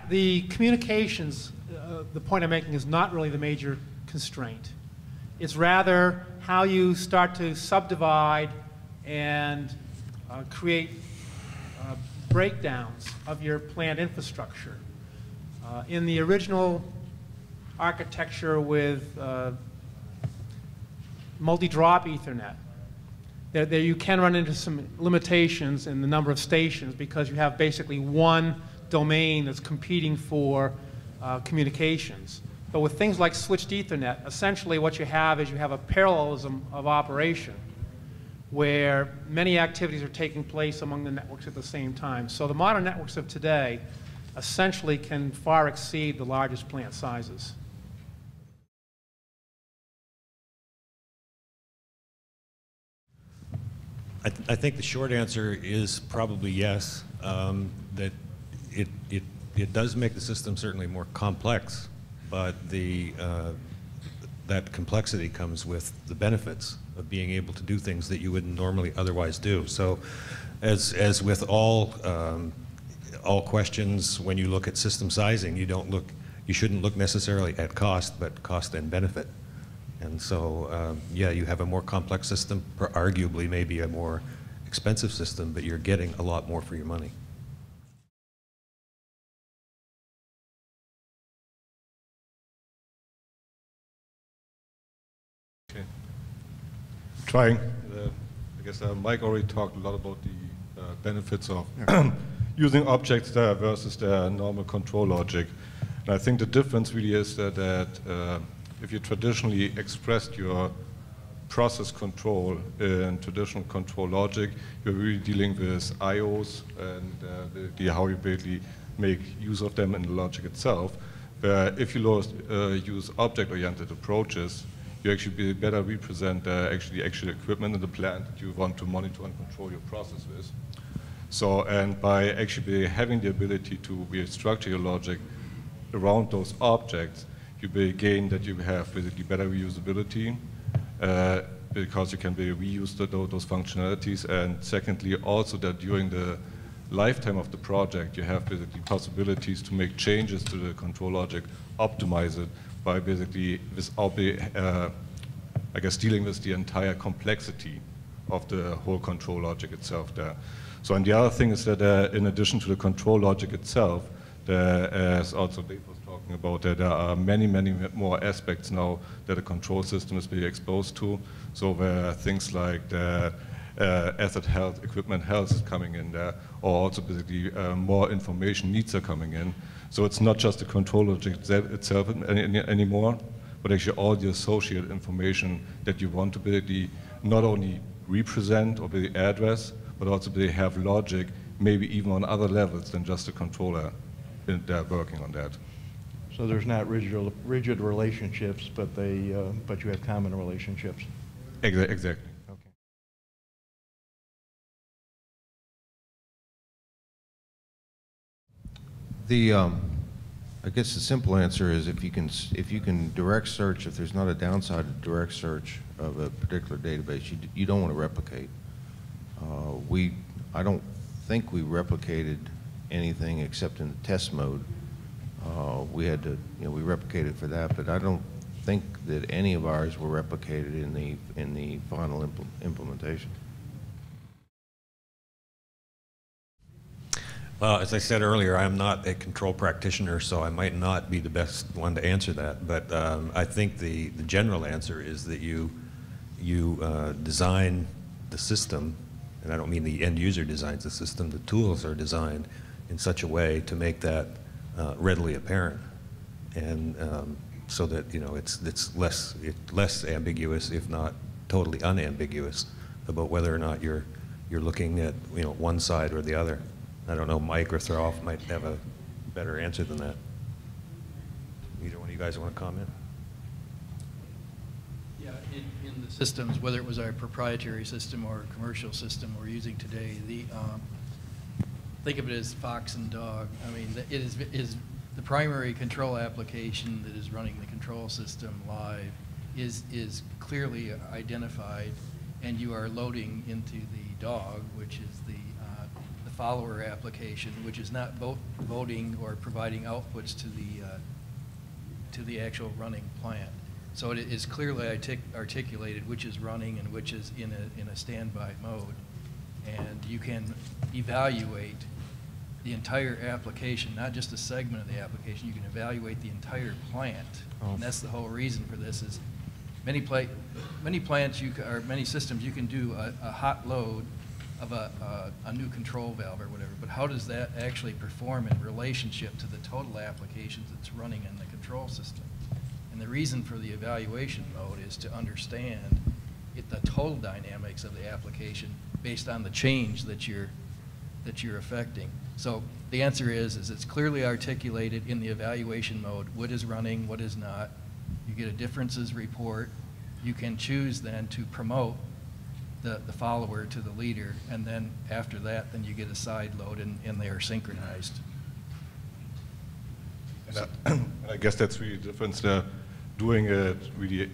the communications, the point I'm making is not really the major constraint. It's rather how you start to subdivide and create breakdowns of your plant infrastructure. In the original architecture with multi-drop Ethernet, there you can run into some limitations in the number of stations because you have basically one domain that's competing for communications. But with things like switched Ethernet, essentially what you have is you have a parallelism of operation where many activities are taking place among the networks at the same time. So the modern networks of today essentially can far exceed the largest plant sizes. I think the short answer is probably yes, that it does make the system certainly more complex, but that complexity comes with the benefits of being able to do things that you wouldn't normally otherwise do. So as with all questions, when you look at system sizing, you shouldn't look necessarily at cost, but cost and benefit. And so, yeah, you have a more complex system, arguably maybe a more expensive system, but you're getting a lot more for your money. Okay. Trying. I guess Mike already talked a lot about the benefits of using objects there versus the normal control logic. And I think the difference really is that if you traditionally expressed your process control in traditional control logic, you're really dealing with IOs and how you basically make use of them in the logic itself. If you use object-oriented approaches, you actually better represent actual equipment in the plant that you want to monitor and control your process with. So, and by actually having the ability to restructure your logic around those objects, you gain that you have basically better reusability because you can reuse those functionalities, and secondly also that during the lifetime of the project you have basically possibilities to make changes to the control logic, optimize it by basically without I guess dealing with the entire complexity of the whole control logic itself there. So, and the other thing is that in addition to the control logic itself, as also Dave was talking about, there are many more aspects now that a control system is being exposed to. So where things like the asset health, equipment health is coming in there, or also basically more information needs are coming in. So it's not just the control logic itself anymore, but actually all the associated information that you want to basically not only represent or basically address, but also they have logic, maybe even on other levels than just the controller. They're working on that. So there's not rigid relationships, but you have common relationships. Exactly. Okay. I guess the simple answer is if you can direct search, if there's not a downside to direct search of a particular database, you don't want to replicate. I don't think we replicated anything except in the test mode. We had to, we replicated for that, but I don't think that any of ours were replicated in the final implementation. Well, as I said earlier, I'm not a control practitioner, so I might not be the best one to answer that. But I think the general answer is that you design the system, and I don't mean the end user designs the system, the tools are designed in such a way to make that readily apparent, and so that it's less ambiguous, if not totally unambiguous, about whether or not you're looking at one side or the other. I don't know, Mike or Throff might have a better answer than that. Either one of you guys want to comment? Yeah, in the systems, whether it was our proprietary system or commercial system we're using today, think of it as fox and dog. I mean, it is the primary control application that is running the control system live is clearly identified, and you are loading into the dog, which is the follower application, which is not voting or providing outputs to the actual running plant. So it is clearly articulated which is running and which is in a standby mode. And you can evaluate the entire application, not just a segment of the application. You can evaluate the entire plant. And that's the whole reason for this is many plants or many systems you can do a hot load of a new control valve or whatever, but how does that actually perform in relationship to the total applications that's running in the control system? And the reason for the evaluation mode is to understand the total dynamics of the application based on the change that you're affecting. So the answer is it's clearly articulated in the evaluation mode what is running, what is not. You get a differences report. You can choose then to promote the follower to the leader, and then after that, then you get a side load, and they are synchronized. And I guess that's really the difference there, doing it really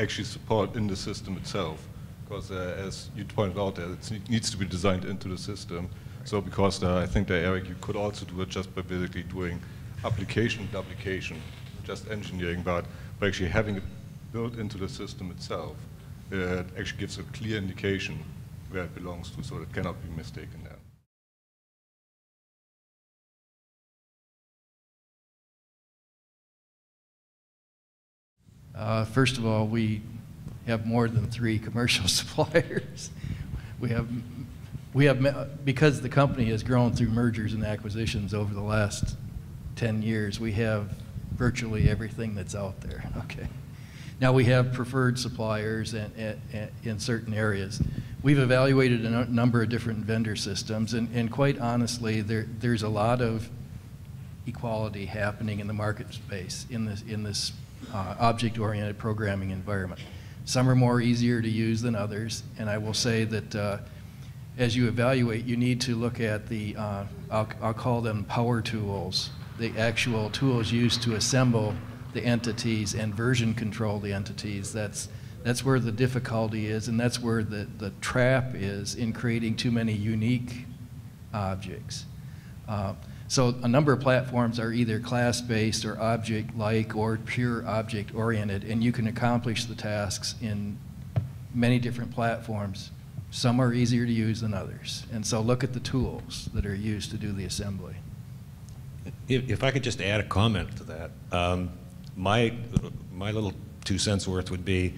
actually support in the system itself, because as you pointed out, it needs to be designed into the system. Right. So because I think that, Eric, you could also do it just by basically doing application to application, just engineering, but by actually having it built into the system itself. It actually gives a clear indication where it belongs to, so it cannot be mistaken there. First of all, we have more than 3 commercial suppliers. We have, because the company has grown through mergers and acquisitions over the last 10 years, we have virtually everything that's out there, okay? Now we have preferred suppliers in certain areas. We've evaluated a number of different vendor systems, and quite honestly, there's a lot of equality happening in the market space in this object-oriented programming environment. Some are more easier to use than others, and I will say that as you evaluate, you need to look at the, I'll call them power tools, the actual tools used to assemble the entities and version control the entities. That's where the difficulty is, and that's where the trap is in creating too many unique objects. So a number of platforms are either class-based or object-like or pure object-oriented, and you can accomplish the tasks in many different platforms. Some are easier to use than others, and so look at the tools that are used to do the assembly. If I could just add a comment to that. My little 2 cents worth would be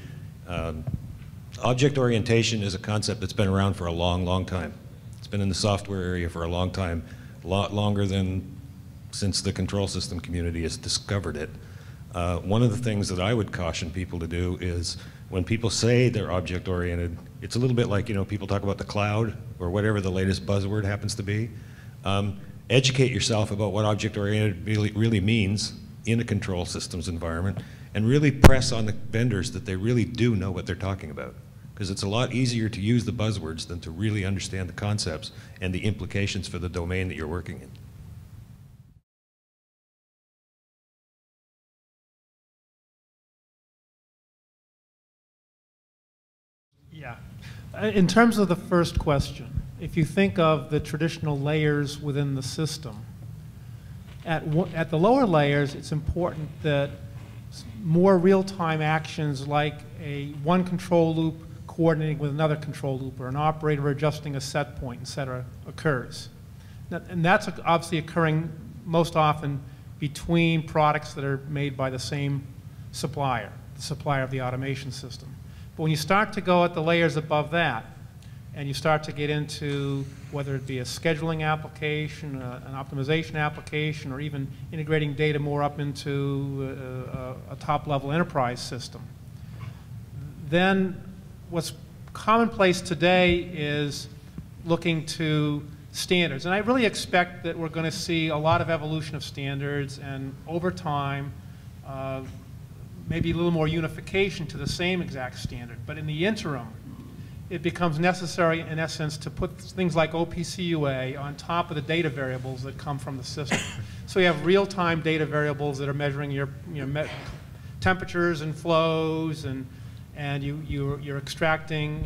object orientation is a concept that's been around for a long, long time. It's been in the software area for a long time, a lot longer than since the control system community has discovered it. One of the things that I would caution people to do is when people say they're object oriented, it's a little bit like, people talk about the cloud or whatever the latest buzzword happens to be. Educate yourself about what object oriented really means in a control systems environment, and really press on the vendors that they really do know what they're talking about. Because it's a lot easier to use the buzzwords than to really understand the concepts and the implications for the domain that you're working in. Yeah. In terms of the first question, if you think of the traditional layers within the system, at the lower layers, it's important that more real-time actions like one control loop coordinating with another control loop or an operator adjusting a set point, et cetera, occurs. And that's obviously occurring most often between products that are made by the same supplier, the supplier of the automation system. But when you start to go at the layers above that, and you start to get into whether it be a scheduling application, an optimization application, or even integrating data more up into a top-level enterprise system, then what's commonplace today is looking to standards. And I really expect that we're going to see a lot of evolution of standards, and over time, maybe a little more unification to the same exact standard. But in the interim, it becomes necessary, in essence, to put things like OPC-UA on top of the data variables that come from the system. So you have real-time data variables that are measuring your temperatures and flows, and you're extracting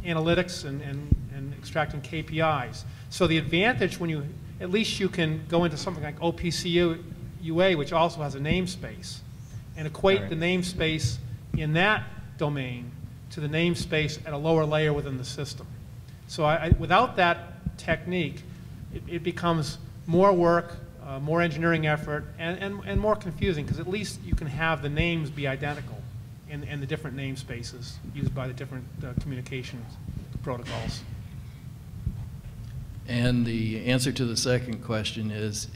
analytics and and extracting KPIs. So the advantage when you, at least you can go into something like OPC UA, which also has a namespace, and equate the namespace in that domain to the namespace at a lower layer within the system. So without that technique, it becomes more work, more engineering effort, and more confusing, because at least you can have the names be identical in the different namespaces used by the different communications protocols. And the answer to the second question is,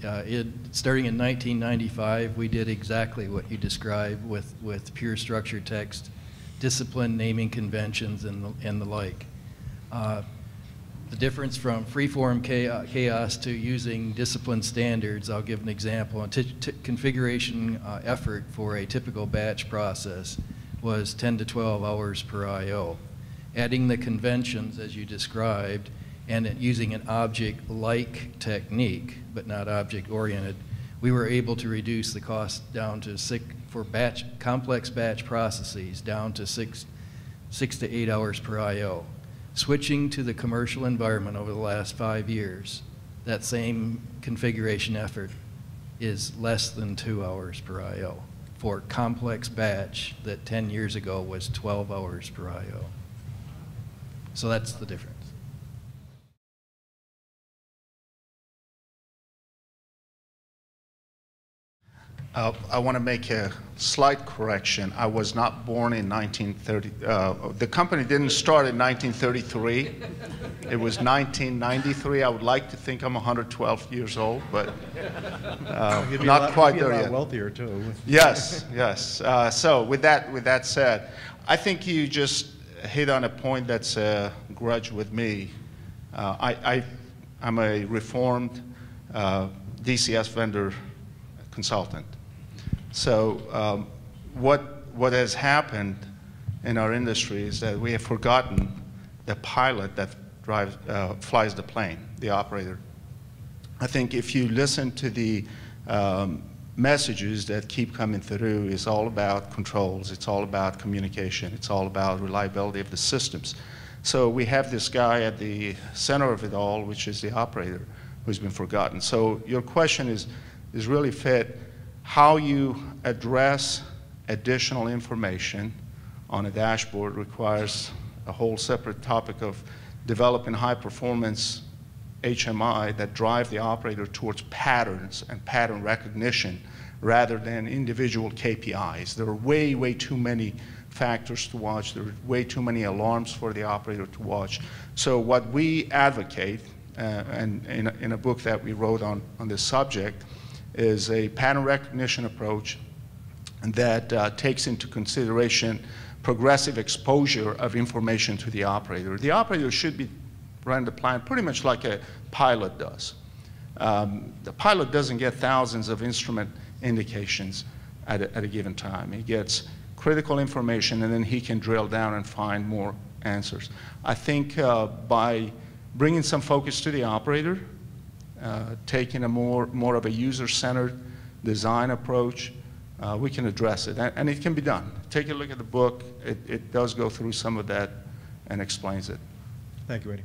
starting in 1995, we did exactly what you described with pure structured text, discipline, naming conventions, and the like. The difference from free-form chaos to using discipline standards, I'll give an example. A configuration effort for a typical batch process was 10 to 12 hours per I/O. Adding the conventions, as you described, and using an object-like technique, but not object-oriented, we were able to reduce the cost down to complex batch processes down to 6 to 8 hours per I/O. Switching to the commercial environment over the last 5 years, that same configuration effort is less than 2 hours per I/O for complex batch that 10 years ago was 12 hours per I/O. So that's the difference. I want to make a slight correction. I was not born in 1930. The company didn't start in 1933. It was 1993. I would like to think I'm 112 years old, but not quite there yet. You'd be a lot wealthier too. Yes, yes. So with that said, I think you just hit on a point that's a grudge with me. I'm a reformed DCS vendor consultant. So what has happened in our industry is that we have forgotten the pilot that flies the plane, the operator. I think if you listen to the messages that keep coming through, it's all about controls, it's all about communication, it's all about reliability of the systems. So we have this guy at the center of it all, which is the operator, who's been forgotten. So your question is really fit. How you address additional information on a dashboard requires a whole separate topic of developing high-performance HMI that drive the operator towards patterns and pattern recognition rather than individual KPIs. There are way, way too many factors to watch. There are way too many alarms for the operator to watch. So what we advocate, and in a book that we wrote on this subject, is a pattern recognition approach that takes into consideration progressive exposure of information to the operator. The operator should be running the plant pretty much like a pilot does. The pilot doesn't get thousands of instrument indications at a given time. He gets critical information, and then he can drill down and find more answers. I think by bringing some focus to the operator, taking a more of a user-centered design approach, we can address it, and it can be done. Take a look at the book. It does go through some of that and explains it. Thank you, Eddie.